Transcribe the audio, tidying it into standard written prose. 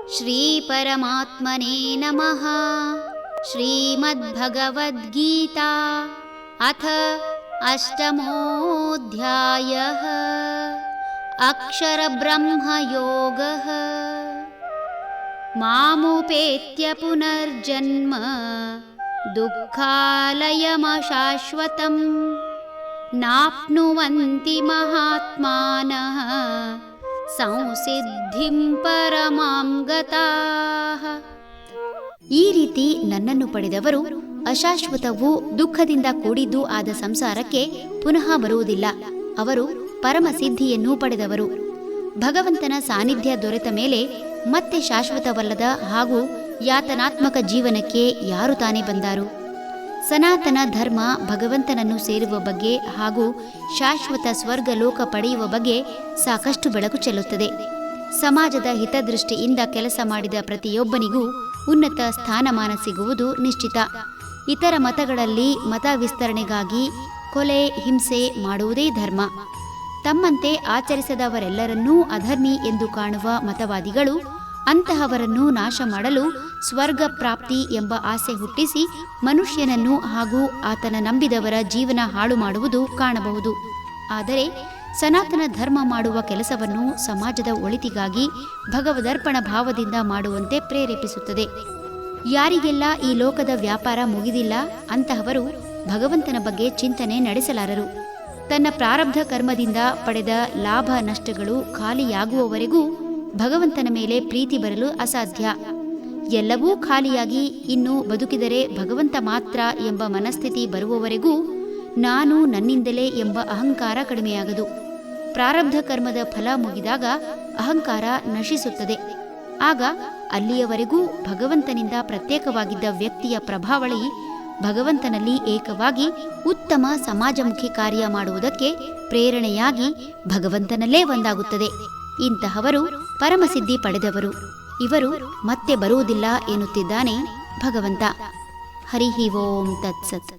ಶ್ರೀ ಪರಮಾತ್ಮನೇ ನಮಃ. ಶ್ರೀಮದ್ಭಗವದ್ಗೀತಾ ಅಥ ಅಷ್ಟಮೋऽಧ್ಯಾಯಃ. ಅಕ್ಷರಬ್ರಹ್ಮಯೋಗಃ. ಮಾಮುಪೇತ್ಯ ಪುನರ್ಜನ್ಮ ದುಃಖಾಲಯಮಶಾಶ್ವತಂ ನಾಪ್ನುವಂತಿ ಮಹಾತ್ಮಾನಃ ಸಂಸಿದ್ಧಿಂ ಪರಮಾಂ ಗತಾಃ. ಈ ರೀತಿ ನನ್ನನ್ನು ಪಡೆದವರು ಅಶಾಶ್ವತವೂ ದುಃಖದಿಂದ ಕೂಡಿದ್ದೂ ಆದ ಸಂಸಾರಕ್ಕೆ ಪುನಃ ಬರುವುದಿಲ್ಲ. ಅವರು ಪರಮಸಿದ್ಧಿಯನ್ನು ಪಡೆದವರು. ಭಗವಂತನ ಸಾನ್ನಿಧ್ಯ ದೊರೆತ ಮೇಲೆ ಮತ್ತೆ ಶಾಶ್ವತವಲ್ಲದ ಹಾಗೂ ಯಾತನಾತ್ಮಕ ಜೀವನಕ್ಕೆ ಯಾರು ತಾನೇ ಬಂದಾರು? ಸನಾತನ ಧರ್ಮ ಭಗವಂತನನ್ನು ಸೇರುವ ಬಗ್ಗೆ ಹಾಗೂ ಶಾಶ್ವತ ಸ್ವರ್ಗಲೋಕ ಪಡೆಯುವ ಬಗ್ಗೆ ಸಾಕಷ್ಟು ಬೆಳಕು ಚೆಲ್ಲುತ್ತದೆ. ಸಮಾಜದ ಹಿತದೃಷ್ಟಿಯಿಂದ ಕೆಲಸ ಮಾಡಿದ ಪ್ರತಿಯೊಬ್ಬನಿಗೂ ಉನ್ನತ ಸ್ಥಾನಮಾನ ಸಿಗುವುದು ನಿಶ್ಚಿತ. ಇತರ ಮತಗಳಲ್ಲಿ ಮತ ವಿಸ್ತರಣೆಗಾಗಿ ಕೊಲೆ ಹಿಂಸೆ ಮಾಡುವುದೇ ಧರ್ಮ. ತಮ್ಮಂತೆ ಆಚರಿಸದವರೆಲ್ಲರನ್ನೂ ಅಧರ್ಮಿ ಎಂದು ಕಾಣುವ ಮತವಾದಿಗಳು ಅಂತಹವರನ್ನು ನಾಶ ಮಾಡಲು ಸ್ವರ್ಗ ಪ್ರಾಪ್ತಿ ಎಂಬ ಆಸೆ ಹುಟ್ಟಿಸಿ ಮನುಷ್ಯನನ್ನು ಹಾಗೂ ಆತನ ನಂಬಿದವರ ಜೀವನ ಹಾಳು ಮಾಡುವುದು ಕಾಣಬಹುದು. ಆದರೆ ಸನಾತನ ಧರ್ಮ ಮಾಡುವ ಕೆಲಸವನ್ನು ಸಮಾಜದ ಒಳಿತಿಗಾಗಿ ಭಗವದರ್ಪಣ ಭಾವದಿಂದ ಮಾಡುವಂತೆ ಪ್ರೇರೇಪಿಸುತ್ತದೆ. ಯಾರಿಗೆಲ್ಲ ಈ ಲೋಕದ ವ್ಯಾಪಾರ ಮುಗಿದಿಲ್ಲ ಅಂತಹವರು ಭಗವಂತನ ಬಗ್ಗೆ ಚಿಂತನೆ ನಡೆಸಲಾರರು. ತನ್ನ ಪ್ರಾರಬ್ಧ ಕರ್ಮದಿಂದ ಪಡೆದ ಲಾಭ ನಷ್ಟಗಳು ಖಾಲಿಯಾಗುವವರೆಗೂ ಭಗವಂತನ ಮೇಲೆ ಪ್ರೀತಿ ಬರಲು ಅಸಾಧ್ಯ. ಎಲ್ಲವೂ ಖಾಲಿಯಾಗಿ ಇನ್ನು ಬದುಕಿದರೆ ಭಗವಂತ ಮಾತ್ರ ಎಂಬ ಮನಸ್ಥಿತಿ ಬರುವವರೆಗೂ ನಾನು ನನ್ನಿಂದಲೇ ಎಂಬ ಅಹಂಕಾರ ಕಡಿಮೆಯಾಗದು. ಪ್ರಾರಬ್ಧ ಕರ್ಮದ ಫಲ ಮುಗಿದಾಗ ಅಹಂಕಾರ ನಶಿಸುತ್ತದೆ. ಆಗ ಅಲ್ಲಿಯವರೆಗೂ ಭಗವಂತನಿಂದ ಪ್ರತ್ಯೇಕವಾಗಿದ್ದ ವ್ಯಕ್ತಿಯ ಪ್ರಭಾವಳಿ ಭಗವಂತನಲ್ಲಿ ಏಕವಾಗಿ ಉತ್ತಮ ಸಮಾಜಮುಖಿ ಕಾರ್ಯ ಮಾಡುವುದಕ್ಕೆ ಪ್ರೇರಣೆಯಾಗಿ ಭಗವಂತನಲ್ಲೇ ಒಂದಾಗುತ್ತದೆ. ಇಂತಹವರು ಪರಮಸಿದ್ಧಿ ಪಡೆದವರು. ಇವರು ಮತ್ತೆ ಬರುವುದಿಲ್ಲ ಎನ್ನುತ್ತಿದ್ದಾನೆ ಭಗವಂತ. ಹರಿ ಓಂ ತತ್ಸತ್.